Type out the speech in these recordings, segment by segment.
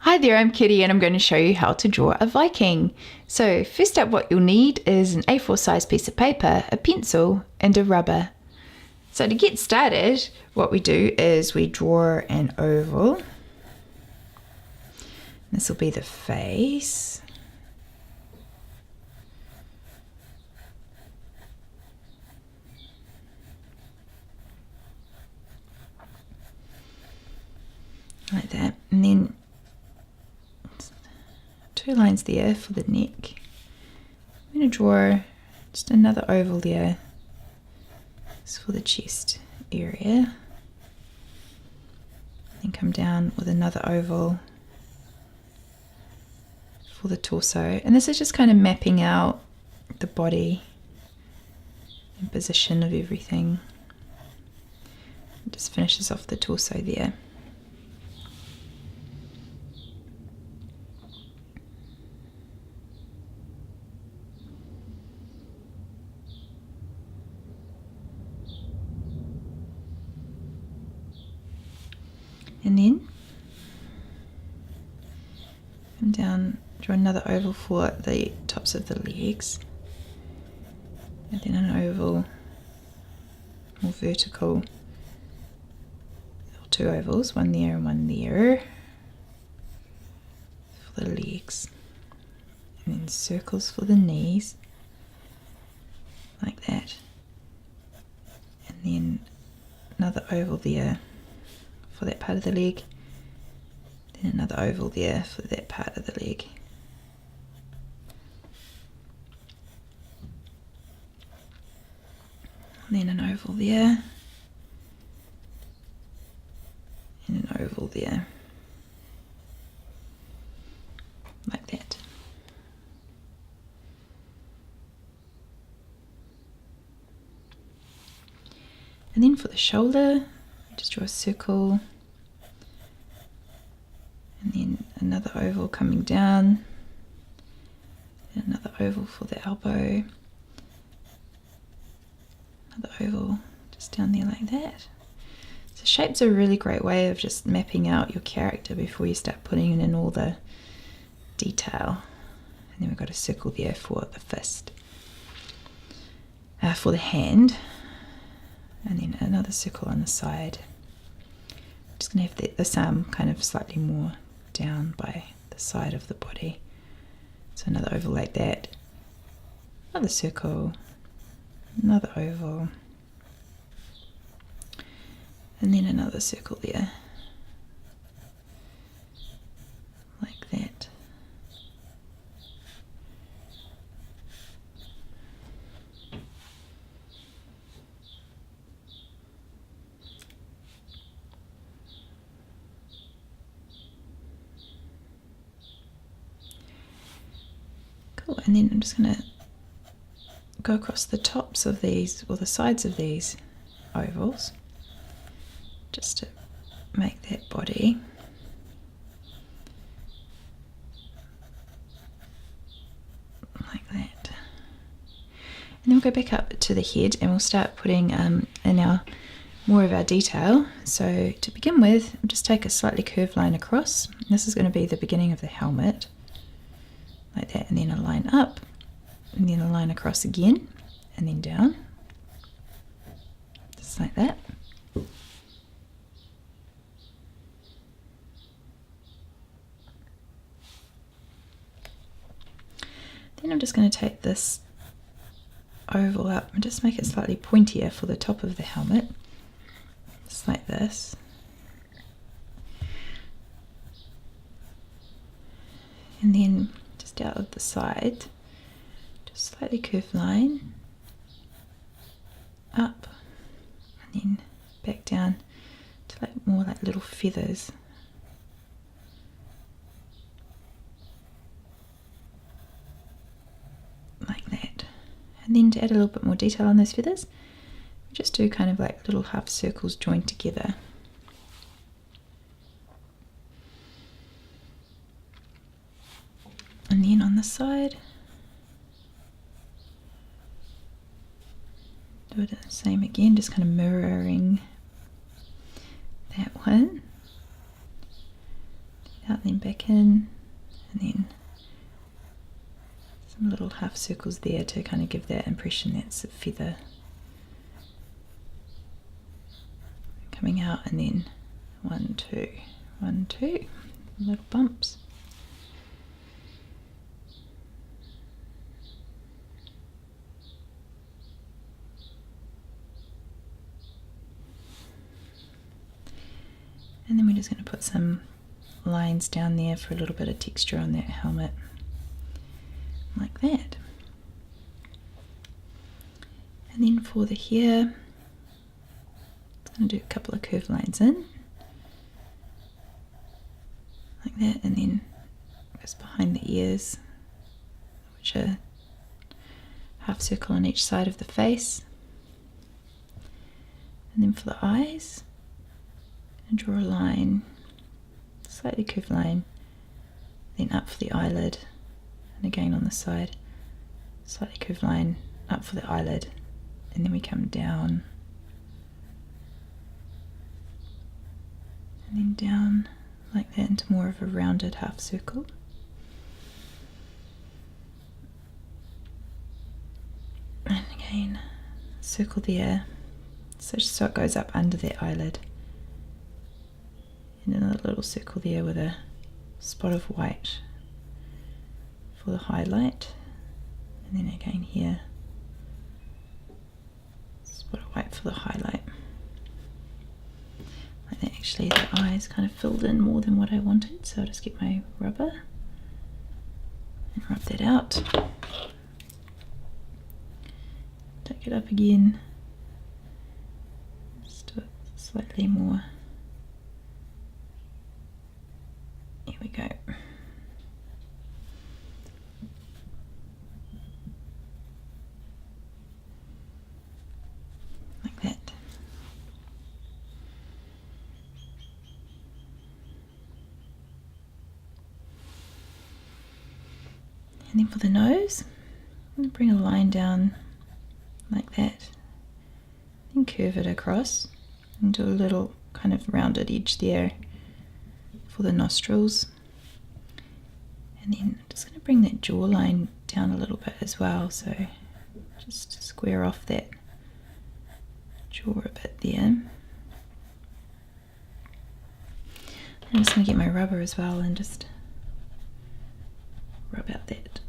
Hi there, I'm Kitty and I'm going to show you how to draw a Viking. So first up, what you'll need is an A4 size piece of paper, a pencil and a rubber. So to get started, what we do is we draw an oval. This will be the face. Like that, and then two lines there for the neck. I'm going to draw just another oval there. It's for the chest area. Then come down with another oval for the torso. And this is just kind of mapping out the body and position of everything. It just finishes off the torso there. And then come down, draw another oval for the tops of the legs, and then an oval more vertical, or two ovals, one there and one there for the legs, and then circles for the knees like that, and then another oval there for that part of the leg, then another oval there for that part of the leg. And then an oval there, and an oval there, like that. And then for the shoulder, just draw a circle, and then another oval coming down, and another oval for the elbow, another oval just down there like that. So shapes are a really great way of just mapping out your character before you start putting in all the detail. And then we've got a circle there for the fist, for the hand, and then another circle on the side. I'm just going to have this arm kind of slightly more down by the side of the body. So another oval like that, another circle, another oval, and then another circle there, like that. Cool, and then I'm just going to go across the tops of these, or the sides of these ovals, just to make that body. Like that. And then we'll go back up to the head and we'll start putting in our more of our detail. So to begin with, we'll just take a slightly curved line across. This is going to be the beginning of the helmet, like that, and then a line up, and then a line across again, and then down, just like that. Then I'm just going to take this oval up and just make it slightly pointier for the top of the helmet, just like this. And then just out of the side, just slightly curved line, up, and then back down to more like little feathers. Like that. And then to add a little bit more detail on those feathers, we just do kind of like little half circles joined together. And then on the side, do it the same again, just kind of mirroring that one. out, then back in, and then some little half circles there to kind of give that impression that it's a feather coming out, and then 1, 2, 1, 2, little bumps. And then we're just going to put some lines down there for a little bit of texture on that helmet, like that. And then for the hair, I'm going to do a couple of curved lines in, like that, and then just behind the ears, which are half circle on each side of the face. And then for the eyes, and draw a line, slightly curved line, then up for the eyelid, and again on the side, slightly curved line, up for the eyelid, and then we come down, and then down like that into more of a rounded half circle. And again, circle there, so it goes up under the eyelid. And another little circle there with a spot of white for the highlight, and then again here, spot of white for the highlight. Like that. Actually the eyes kind of filled in more than what I wanted, so I'll just get my rubber and rub that out. Take it up again, just do it slightly more. Here we go. Like that. And then for the nose, I'm going to bring a line down like that, then curve it across and do a little kind of rounded edge there for the nostrils. And then I'm just going to bring that jawline down a little bit as well, so just square off that jaw a bit there. I'm just going to get my rubber as well and just rub out that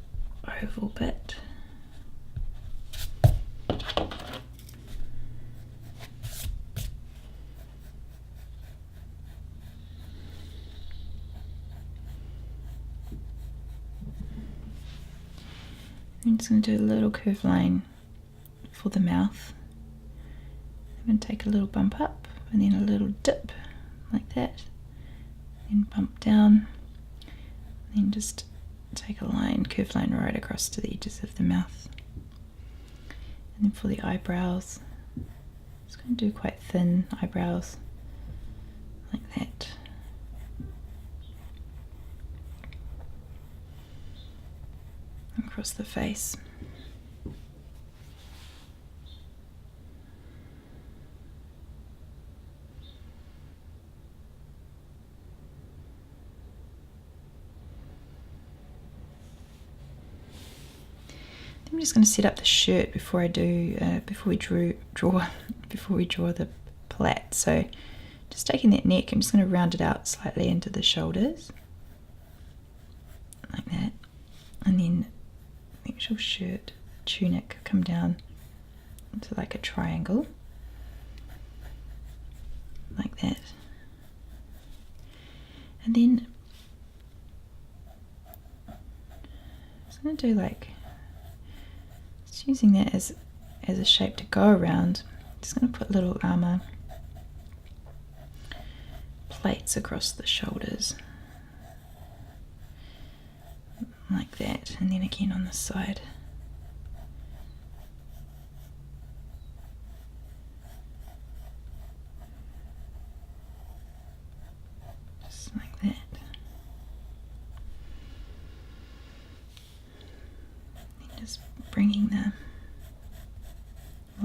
oval bit. I'm just going to do a little curved line for the mouth. I'm going to take a little bump up and then a little dip like that, then bump down, and then just take a line, curved line right across to the edges of the mouth. And then for the eyebrows, I'm just going to do quite thin eyebrows like that. Across the face. I'm just going to set up the shirt before I do, before we draw the plait. So just taking that neck, I'm just going to round it out slightly into the shoulders, like that, and then the actual shirt, tunic, come down into like a triangle, like that, and then I'm just going to do like, just using that as a shape to go around. I'm just going to put little armor plates across the shoulders, like that, and then again on the side. Just like that. And just bringing the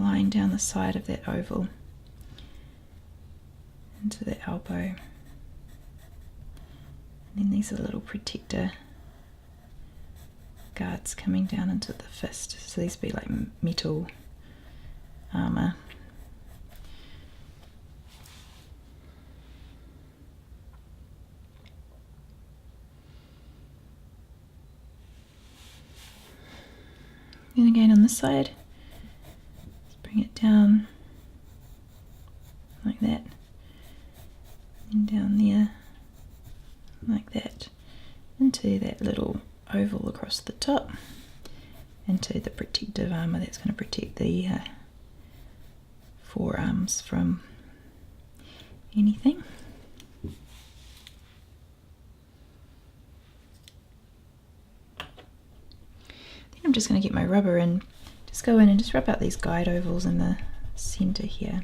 line down the side of that oval into the elbow, And then these are little protector guards coming down into the fist. So these would be like metal armour. And again on this side, just bring it down like that, and down there like that, into that little oval across the top, into the protective armour that's going to protect the forearms from anything. I'm just going to get my rubber and just go in and just rub out these guide ovals in the centre here.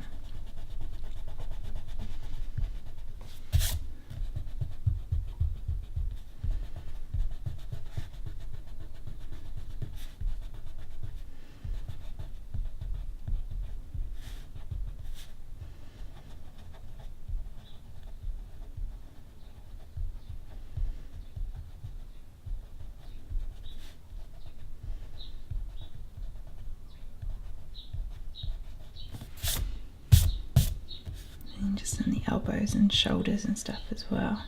And just in the elbows and shoulders and stuff as well.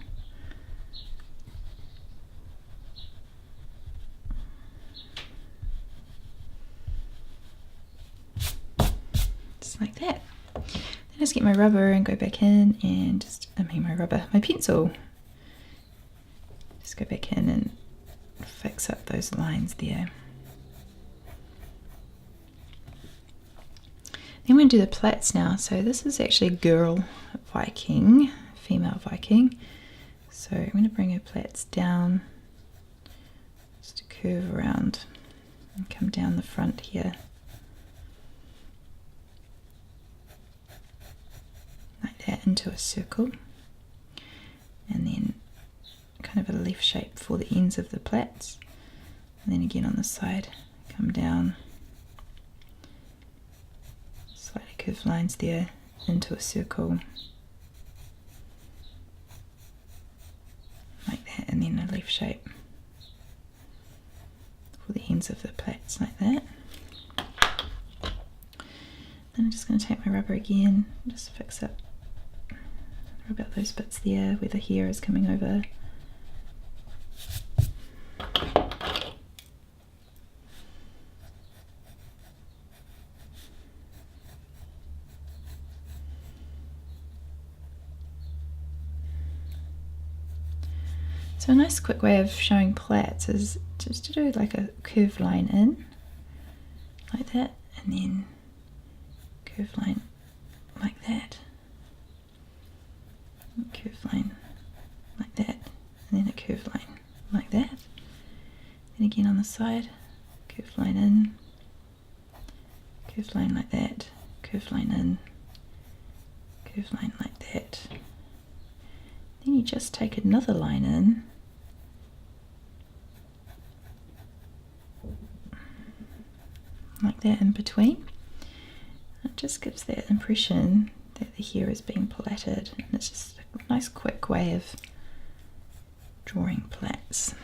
Just like that. Then I just get my rubber and go back in and just, my pencil. Just go back in and fix up those lines there. Then we're going to do the plaits now. So this is actually a girl Viking, female Viking. So I'm going to bring her plaits down, just to curve around and come down the front here. Like that, into a circle. And then kind of a leaf shape for the ends of the plaits. And then again on the side, come down. Slightly curved lines there, into a circle like that, and then a leaf shape for the ends of the plaits like that. Then I'm just going to take my rubber again, just fix up, rub out those bits there where the hair is coming over. So a nice quick way of showing plaits is just to do like a curved line in, like that, and then curved line like that, curved line like that, and then a curved line like that. Then again on the side, curved line in, curved line like that, curved line in, curved line like that. Then you just take another line in, like that in between. It just gives that impression that the hair is being plaited, and it's just a nice quick way of drawing plaits.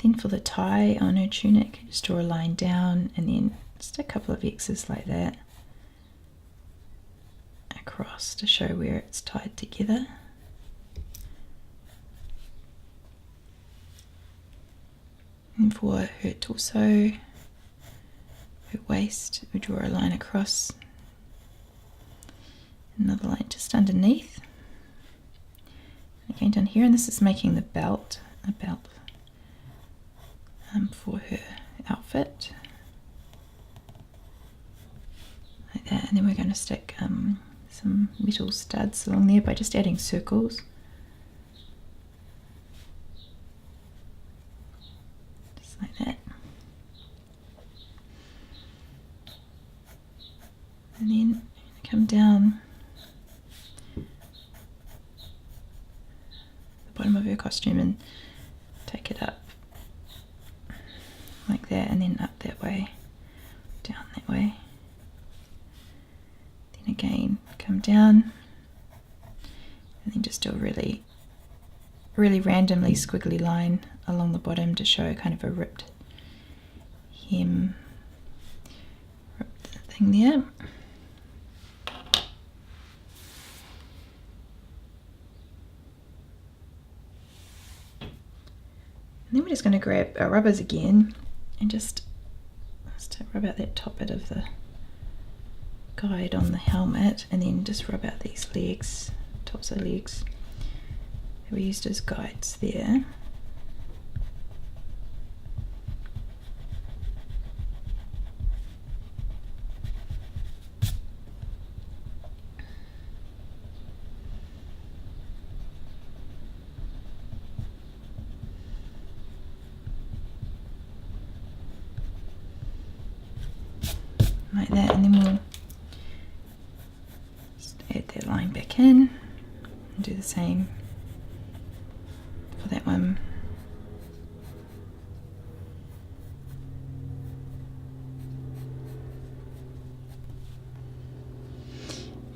Then for the tie on her tunic, just draw a line down and then just a couple of X's like that across to show where it's tied together. And for her torso, her waist, we draw a line across, another line just underneath. Again down here, and this is making the belt, a belt for her outfit, like that. And then we're going to stick some metal studs along there by just adding circles. Like that. And then come down the bottom of her costume and take it up like that, and then up that way, down that way. come down, and then just do a really randomly squiggly line along the bottom to show kind of a ripped hem, ripped thing there. And then we're just going to grab our rubbers again and just rub out that top bit of the guide on the helmet, and then just rub out these legs, tops of the legs that we used as guides there. Like that, and then we'll just add that line back in and do the same for that one.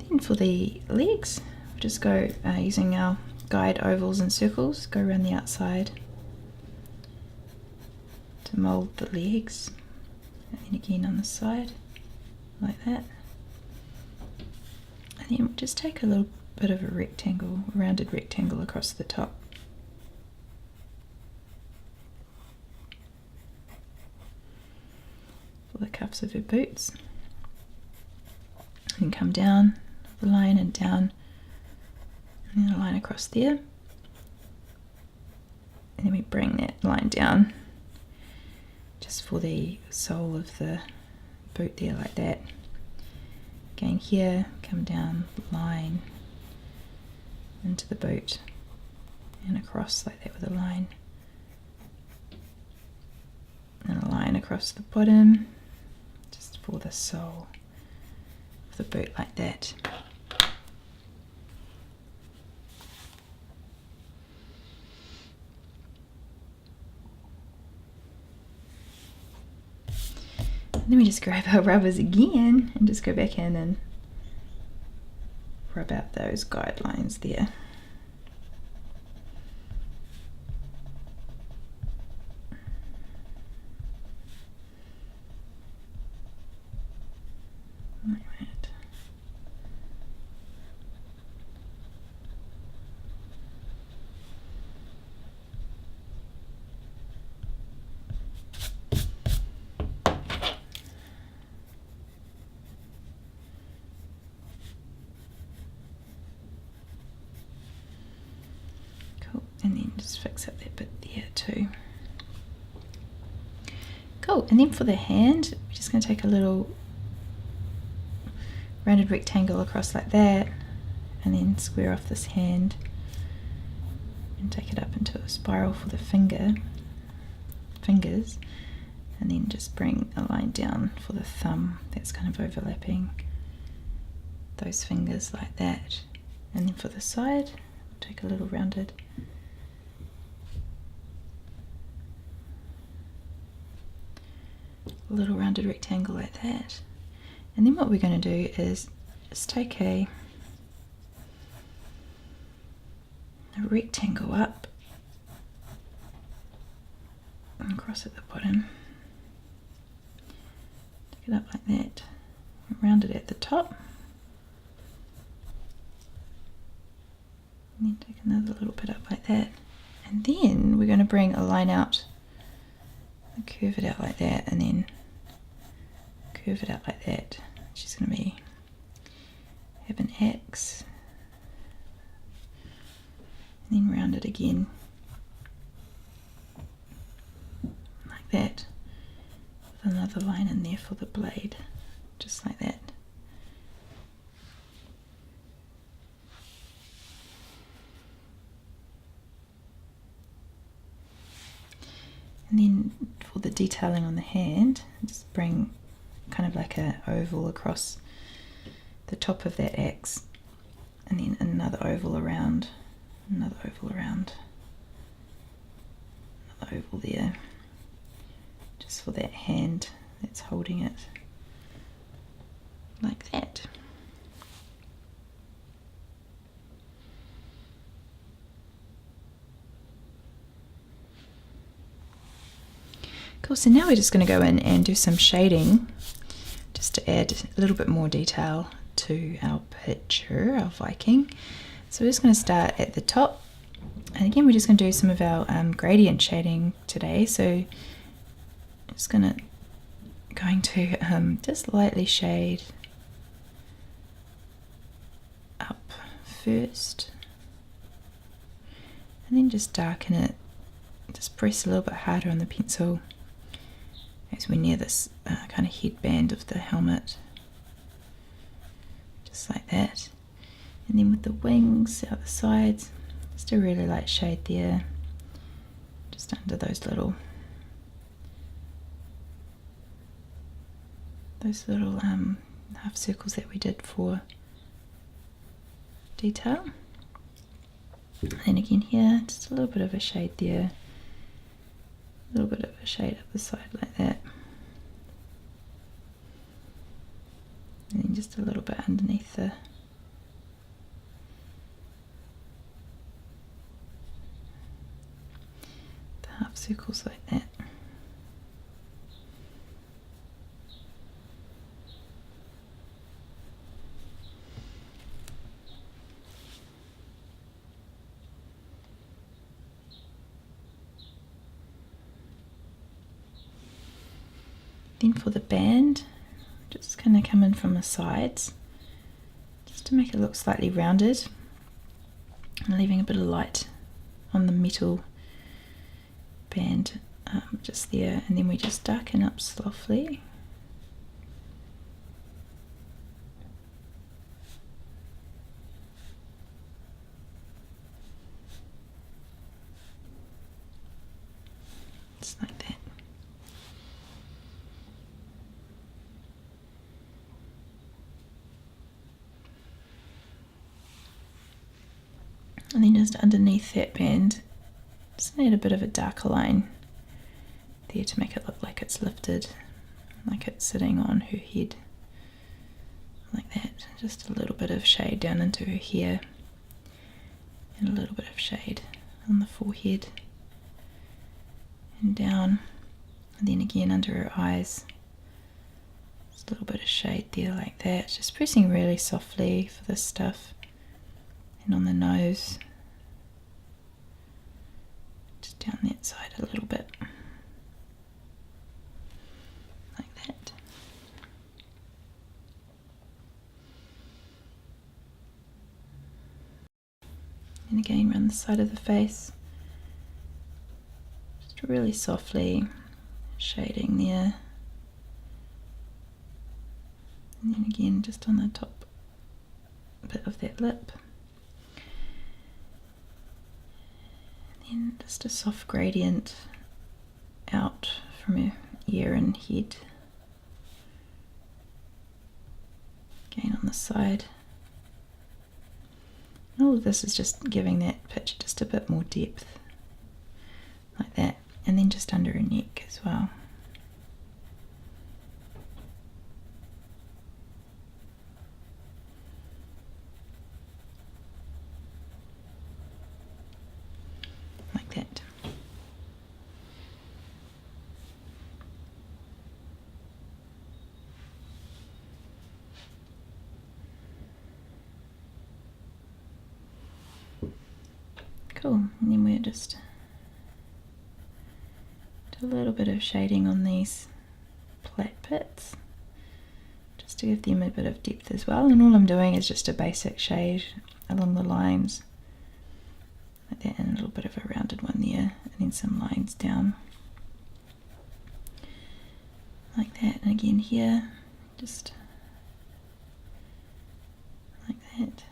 Then for the legs, we'll just go using our guide ovals and circles, go around the outside to mould the legs, and then again on the side, like that. And then we'll just take a little bit of a rectangle, a rounded rectangle across the top. For the cuffs of her boots. And come down the line and down, and then a line across there. And then we bring that line down just for the sole of the boot there, like that. Again here, come down the line into the boot and across like that with a line, and a line across the bottom just for the sole of the boot, like that. And then we just grab our rubbers again and just go back in and rub out those guidelines there. Like that. And then just fix up that bit there too. Cool, and then for the hand, we're just going to take a little rounded rectangle across like that, and then square off this hand and take it up into a spiral for the fingers, and then just bring a line down for the thumb that's kind of overlapping those fingers like that. And then for the side, take a little rounded rectangle like that. And then what we're going to do is just take a rectangle up and cross at the bottom, take it up like that, and round it at the top, and then take another little bit up like that, and then we're going to bring a line out and curve it out like that, and then curve it out like that. She's going to have an X, and then round it again like that, with another line in there for the blade, just like that. And then for the detailing on the hand, just bring kind of like a oval across the top of that X, and then another oval around, another oval around, another oval there, just for that hand that's holding it, like that. Cool, so now we're just going to go in and do some shading just to add a little bit more detail to our picture, our Viking. So we're just going to start at the top, and again we're just going to do some of our gradient shading today. So I'm just going to just lightly shade up first, and then just darken it. Just press a little bit harder on the pencil as we're near this kind of headband of the helmet, just like that. And then with the wings out the sides, just a really light shade there, just under those little half circles that we did for detail. And again here, just a little bit of a shade there, a little bit of a shade up the side like that, and then just a little bit underneath the half circles like that. Then for the band, just kind of come in from the sides, just to make it look slightly rounded, and leaving a bit of light on the metal band just there, and then we just darken up softly. Just like that. And then just underneath that band, just need a bit of a darker line there to make it look like it's lifted, like it's sitting on her head, like that. Just a little bit of shade down into her hair, and a little bit of shade on the forehead and down, and then again under her eyes, just a little bit of shade there like that. Just pressing really softly for this stuff, and on the nose, just down that side a little bit, like that. And again around the side of the face, just really softly shading there, and then again just on the top bit of that lip. And just a soft gradient out from her ear and head. Again on the side. All of this is just giving that picture just a bit more depth, like that. And then just under her neck as well. Like that. Cool, and then we're just do a little bit of shading on these flat bits, just to give them a bit of depth as well. And all I'm doing is just a basic shade along the lines, like that, and a little bit of a rounded one there, and then some lines down, like that. And again here, just like that.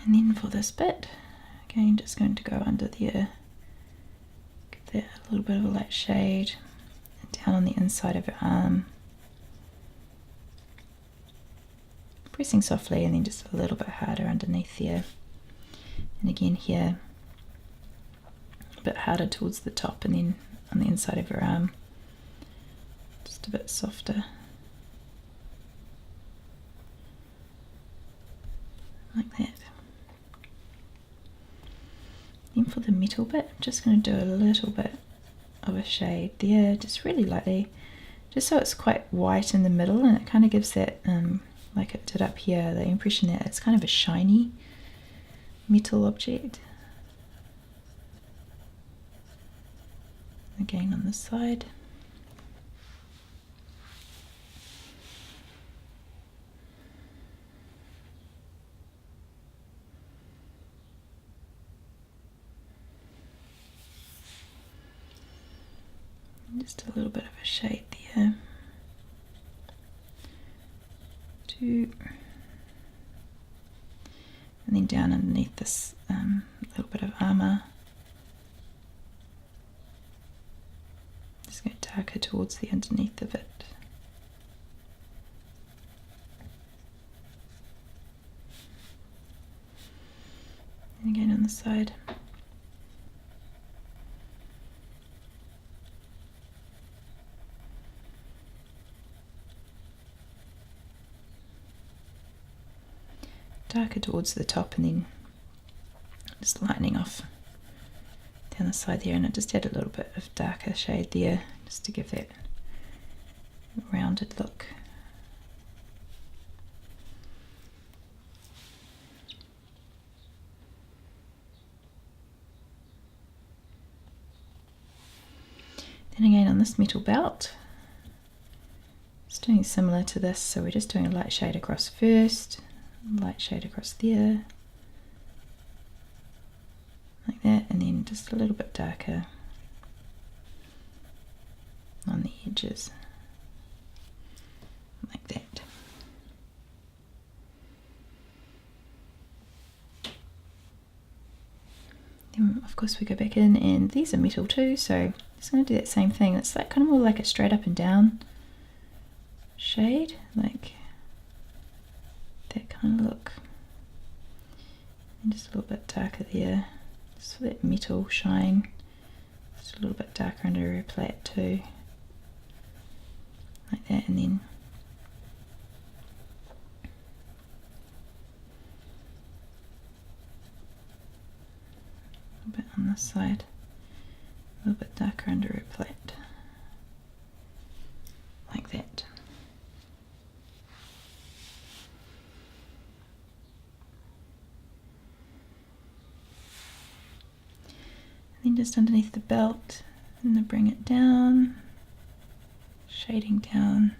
And then for this bit, again just going to go under there, give that a little bit of a light shade, and down on the inside of her arm, pressing softly, and then just a little bit harder underneath there, and again here a bit harder towards the top, and then on the inside of her arm, just a bit softer. Like that. Then for the metal bit, I'm just going to do a little bit of a shade there, just really lightly, just so it's quite white in the middle, and it kind of gives that, like it did up here, the impression that it's kind of a shiny metal object. Again on this side. Just a little bit of a shade there. Two. And then down underneath this little bit of armour. Just go darker towards the underneath of it. And again on the side. Darker towards the top, and then just lightening off down the side there, and I just add a little bit of darker shade there just to give that rounded look. Then again on this metal belt, it's doing similar to this, so we're just doing a light shade across first, light shade across there, like that, and then just a little bit darker on the edges, like that. Then of course we go back in, and these are metal too, so just going to do that same thing. It's like kind of more like a straight up and down shade, like that kind of look, and just a little bit darker there, just for that metal shine. Just a little bit darker under R.E.A.P too, like that, and then a little bit on this side, a little bit darker under R.E.P, like that. Then just underneath the belt, and then bring it down, shading down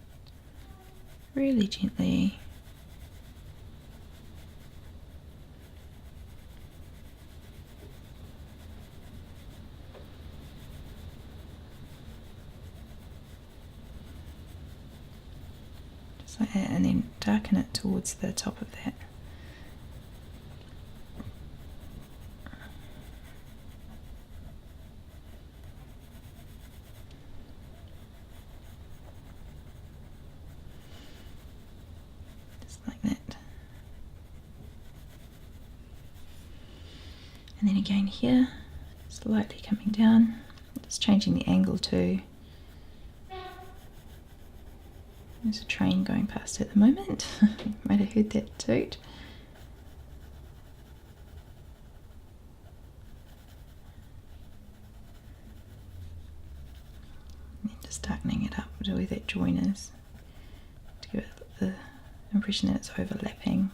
really gently. Just like that, and then darken it towards the top of that. Like that. And then again here, slightly coming down, just changing the angle too. There's a train going past at the moment. You might have heard that toot. And then just darkening it up to where that join is, to give it the impression that it's overlapping,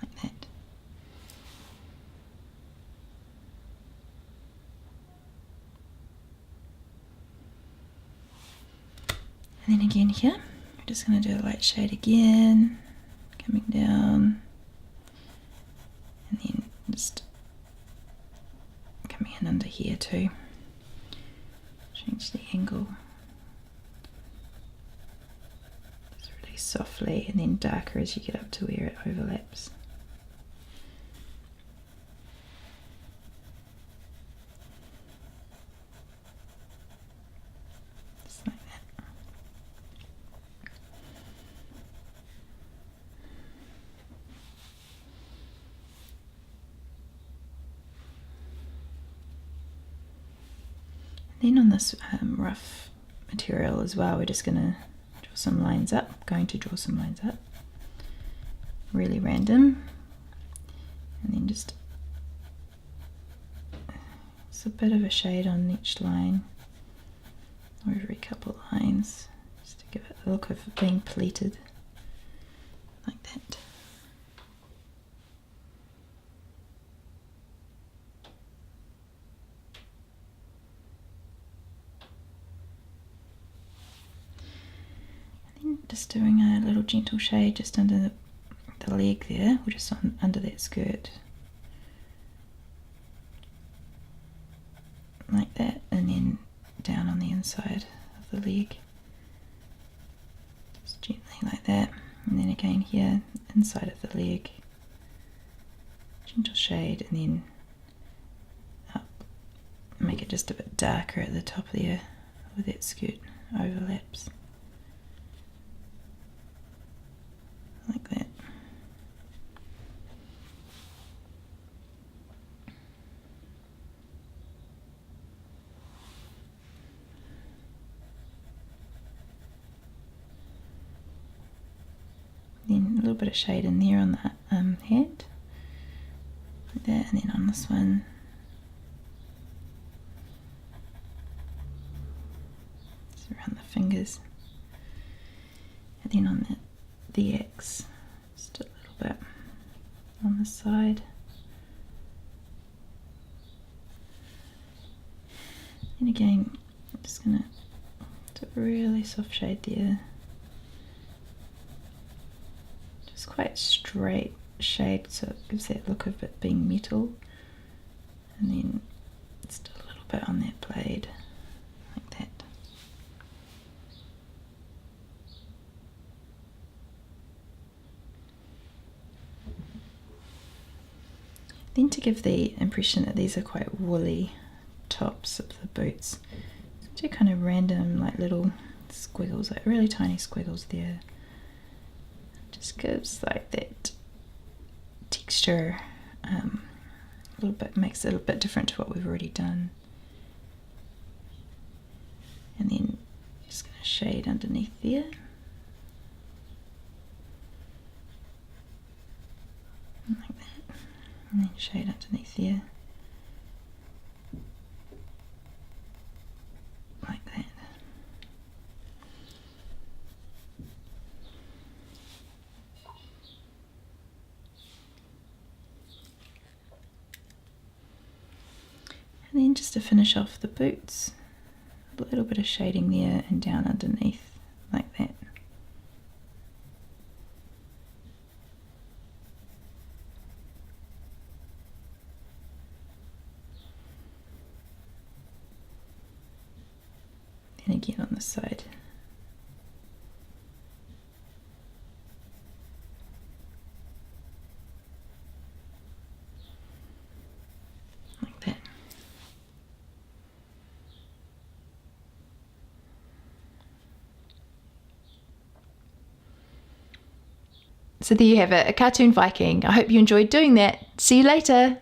like that. And then again here, we're just going to do a light shade again, coming down, and then just coming in under here too. Change the angle. Softly, and then darker as you get up to where it overlaps. Just like that. Then on this rough material as well, we're just going to draw some lines up, really random, and then just a bit of a shade on each line, or every couple of lines, just to give it a look of being pleated, like that. And then just doing a little gentle shade just under the leg there, or just under that skirt. Like that, and then down on the inside of the leg, just gently like that, and then again here, inside of the leg, gentle shade, and then up, make it just a bit darker at the top there, where that skirt overlaps, like that. Then a little bit of shade in there on the hand, like that, and then on this one, just around the fingers, and then on the X, just a little bit on the side. And again, I'm just going to do a really soft shade there. Just quite straight shade, so it gives that look of it being metal. And then just a little bit on that blade, like that. Then to give the impression that these are quite woolly tops of the boots, do kind of random like little squiggles, like really tiny squiggles there. Just gives like that texture, a little bit, makes it a bit different to what we've already done. And then just going to shade underneath there. Like that. And then shade underneath there. Like that. And then just to finish off the boots, a little bit of shading there and down underneath, like that. Then again on the side. Like that. So there you have it, a cartoon Viking. I hope you enjoyed doing that. See you later.